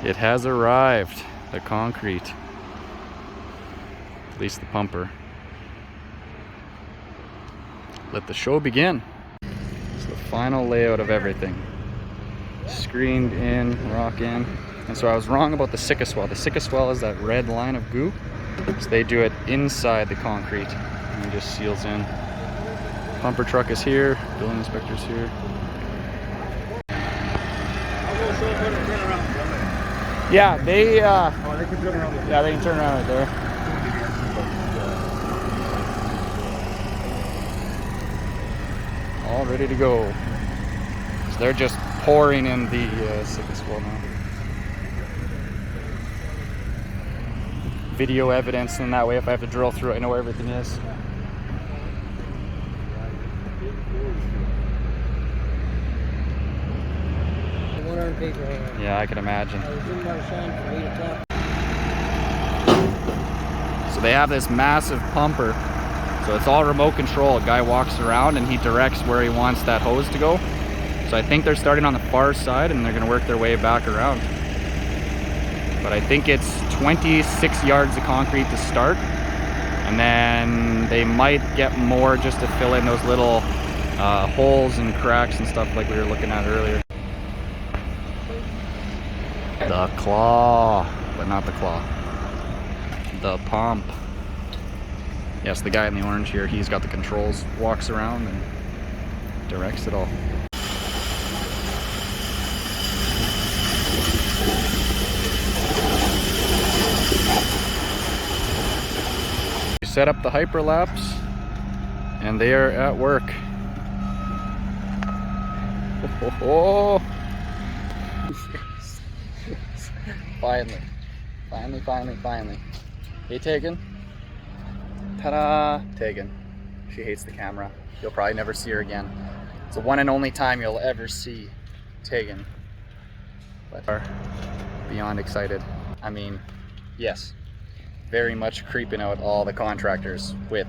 It has arrived, the concrete. At least the pumper. Let the show begin. It's the final layout of everything. Screened in, rock in. And so I was wrong about the Sqft well. The Sqft well is that red line of goo. So they do it inside the concrete and it just seals in. Pumper truck is here, building inspector's here. Yeah, they can turn around. Yeah, they can turn around right there. All ready to go. So they're just pouring in the Sqft well now. Video evidence, and that way if I have to drill through it, I know where everything is. Yeah, I can imagine. So they have this massive pumper. So it's all remote control. A guy walks around and he directs where he wants that hose to go. So I think they're starting on the far side and they're going to work their way back around. But I think it's 26 yards of concrete to start. And then they might get more just to fill in those little holes and cracks and stuff like we were looking at earlier. The claw, but not the claw. The pump. Yes, the guy in the orange here, he's got the controls, walks around and directs it all. We set up the hyperlapse and they are at work. Oh. Finally. Hey, Tegan. Ta-da! Tegan. She hates the camera. You'll probably never see her again. It's the one and only time you'll ever see Tegan. But are beyond excited. I mean, yes, very much creeping out all the contractors with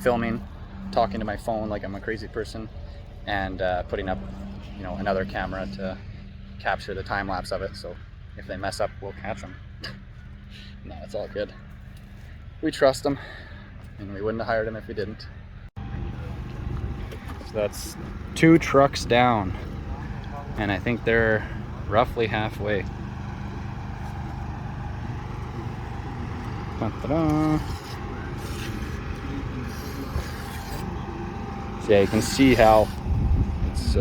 filming, talking to my phone like I'm a crazy person, and putting up, you know, another camera to capture the time lapse of it. So if they mess up, we'll catch them. No, it's all good. We trust them, and we wouldn't have hired him if we didn't. So that's 2 trucks down, and I think they're roughly halfway. Ta-da. So yeah, you can see how it's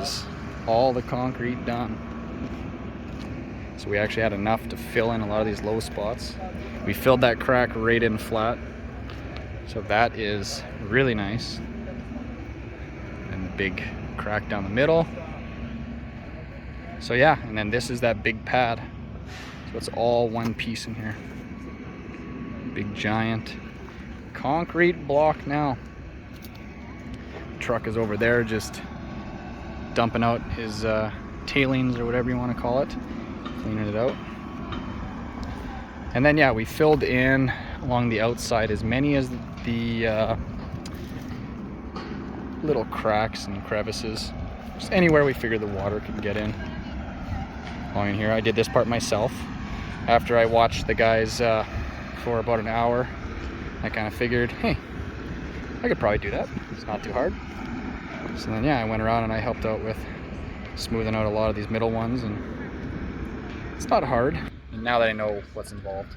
is all the concrete done. So we actually had enough to fill in a lot of these low spots. We filled that crack right in flat. So that is really nice. And the big crack down the middle. So yeah, and then this is that big pad. So it's all one piece in here. Big giant concrete block now. The truck is over there just dumping out his tailings or whatever you want to call it, cleaning it out. And then yeah, we filled in along the outside as many as the little cracks and crevices, just anywhere we figured the water could get in. Along in here, I did this part myself. After I watched the guys for about an hour, I kind of figured, hey, I could probably do that. It's not too hard. So then yeah, I went around and I helped out with smoothing out a lot of these middle ones, and it's not hard. And now that I know what's involved,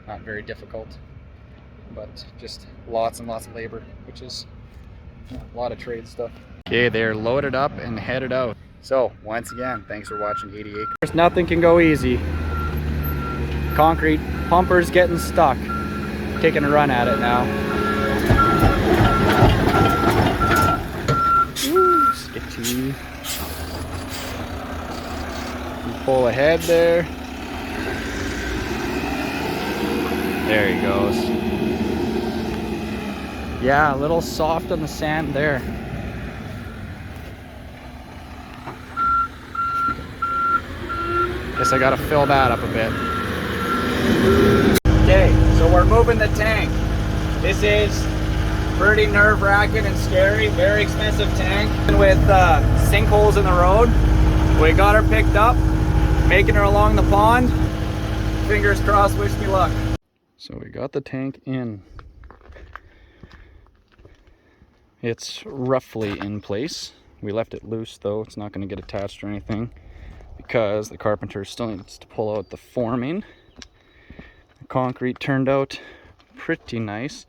not very difficult, but just lots and lots of labor, which is a lot of trade stuff. Okay, they're loaded up and headed out. So once again, thanks for watching 80 Acres. Nothing can go easy. Concrete pumper's getting stuck. Taking a run at it now. Woo, sketchy. Pull ahead there. There he goes. Yeah, a little soft on the sand there. Guess I gotta fill that up a bit. Okay, so we're moving the tank. This is pretty nerve-wracking and scary, very expensive tank. With sinkholes in the road, we got her picked up, making her along the pond. Fingers crossed, wish me luck. So we got the tank in. It's roughly in place. We left it loose though, it's not going to get attached or anything, because the carpenter still needs to pull out the forming. The concrete turned out pretty nice.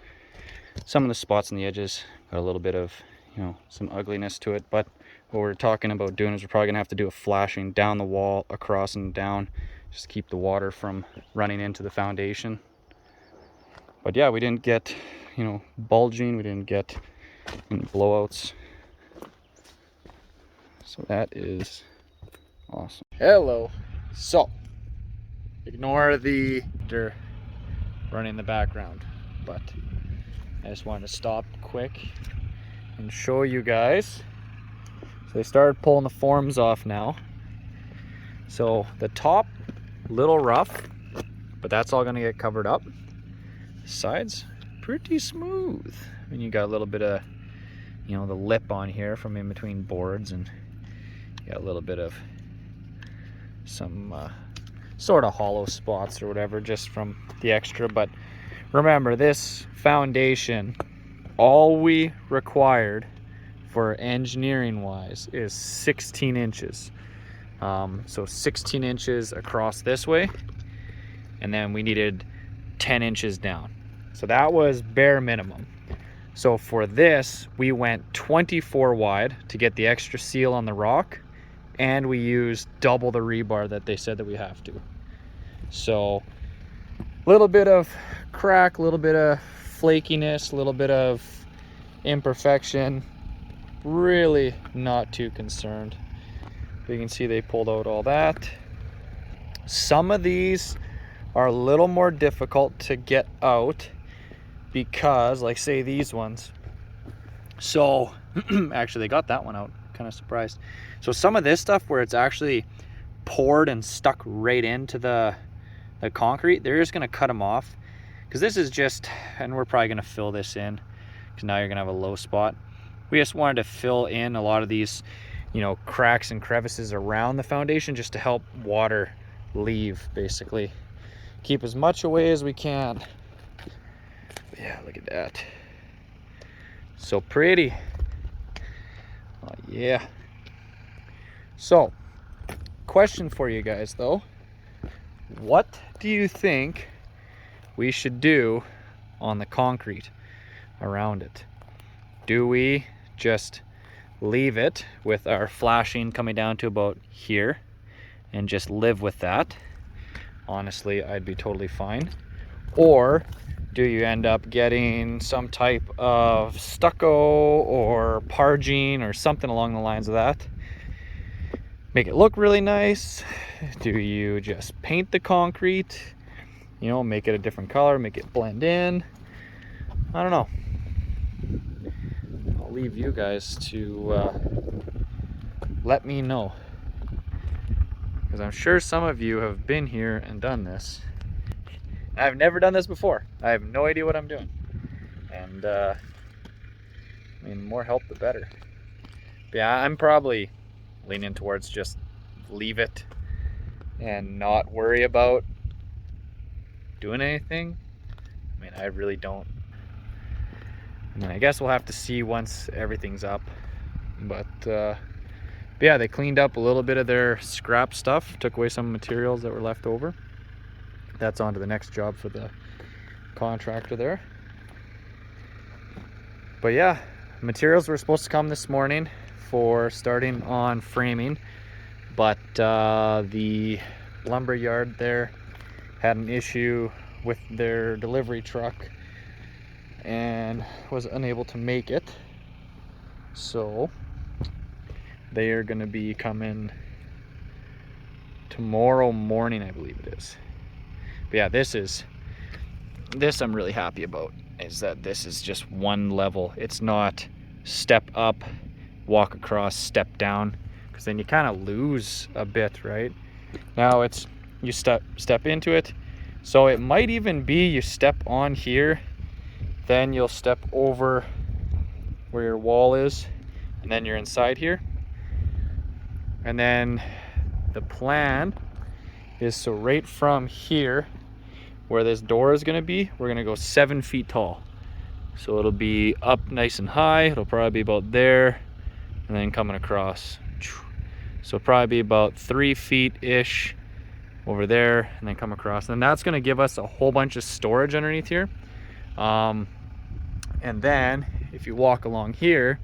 Some of the spots on the edges got a little bit of, you know, some ugliness to it, but what we're talking about doing is we're probably gonna have to do a flashing down the wall, across and down, just to keep the water from running into the foundation. But yeah, we didn't get, you know, bulging, we didn't get any blowouts. So that is awesome. Hello. So, ignore the running in the background, but I just wanted to stop quick and show you guys. So they started pulling the forms off now. So the top, little rough, but that's all gonna get covered up. The sides, pretty smooth. I mean, you got a little bit of, you know, the lip on here from in between boards, and you got a little bit of some sort of hollow spots or whatever just from the extra. But remember, this foundation, all we required for engineering wise is 16 inches. So 16 inches across this way, and then we needed 10 inches down. So that was bare minimum. So for this, we went 24 wide to get the extra seal on the rock, and we used double the rebar that they said that we have to. So a little bit of crack, a little bit of flakiness, a little bit of imperfection. Really not too concerned. You can see they pulled out all that. Some of these are a little more difficult to get out because, like, say these ones. So actually they got that one out, kind of surprised. So some of this stuff where it's actually poured and stuck right into the concrete, they're just going to cut them off, because this is just, and we're probably going to fill this in because now you're going to have a low spot. We just wanted to fill in a lot of these, you know, cracks and crevices around the foundation just to help water leave, basically. Keep as much away as we can. But yeah, look at that. So pretty. Oh yeah. So, question for you guys though. What do you think we should do on the concrete around it? Do we just leave it with our flashing coming down to about here and just live with that, honestly, I'd be totally fine. Or do you end up getting some type of stucco or parging or something along the lines of that? Make it look really nice. Do you just paint the concrete? You know, make it a different color, make it blend in. I don't know. I'll leave you guys to let me know. Because I'm sure some of you have been here and done this. And I've never done this before. I have no idea what I'm doing. And I mean, more help the better. But yeah, I'm probably leaning towards just leave it and not worry about doing anything. I mean, I really don't. I mean, I guess we'll have to see once everything's up. But yeah, they cleaned up a little bit of their scrap stuff, took away some materials that were left over. That's on to the next job for the contractor there. But yeah, materials were supposed to come this morning for starting on framing, but the lumber yard there had an issue with their delivery truck and was unable to make it. So they are going to be coming tomorrow morning, I believe it is. But yeah, this I'm really happy about, is that this is just one level. It's not step up, walk across, step down, because then you kind of lose a bit, right? Now it's you step into it. So it might even be you step on here, then you'll step over where your wall is, and then you're inside here. And then the plan is, so right from here where this door is going to be, we're going to go 7 feet tall. So it'll be up nice and high. It'll probably be about there, and then coming across. So probably be about 3 feet ish over there, and then come across. And that's going to give us a whole bunch of storage underneath here. And then if you walk along here,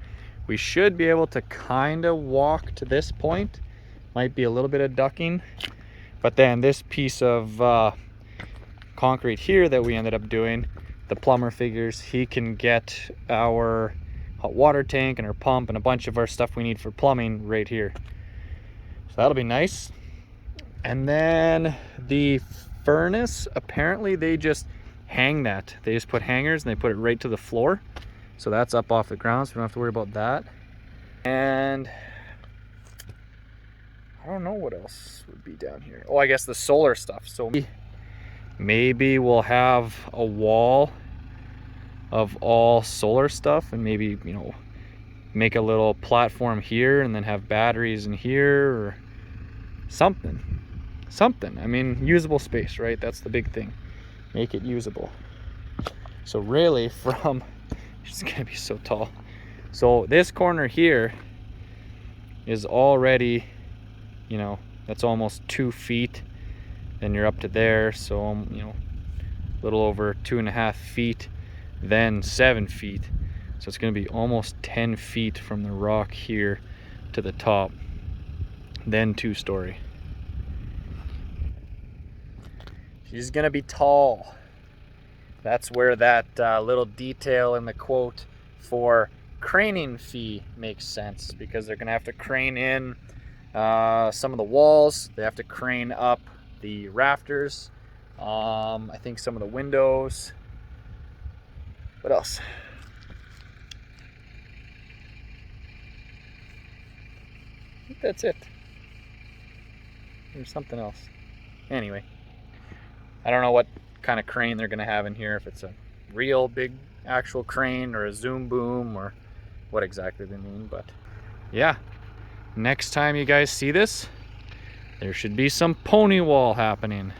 we should be able to kind of walk to this point. Might be a little bit of ducking, but then this piece of concrete here that we ended up doing, the plumber figures he can get our hot water tank and our pump and a bunch of our stuff we need for plumbing right here. So that'll be nice. And then the furnace, apparently they just hang that. They just put hangers and they put it right to the floor. So that's up off the ground, so we don't have to worry about that. And I don't know what else would be down here. Oh, I guess the solar stuff. So maybe we'll have a wall of all solar stuff, and maybe, you know, make a little platform here and then have batteries in here or something. I mean, usable space, right? That's the big thing. Make it usable. So really from, it's gonna be so tall. So this corner here is already, you know, that's almost 2 feet. Then you're up to there, so you know, a little over 2.5 feet, then 7 feet. So it's going to be almost 10 feet from the rock here to the top, then 2-story. She's going to be tall. That's where that little detail in the quote for craning fee makes sense, because they're going to have to crane in some of the walls. They have to crane up the rafters, I think some of the windows. What else? I think that's it. There's something else. Anyway, I don't know what kind of crane they're gonna have in here, if it's a real big actual crane or a zoom boom or what exactly they mean. But yeah, next time you guys see this, there should be some pony wall happening.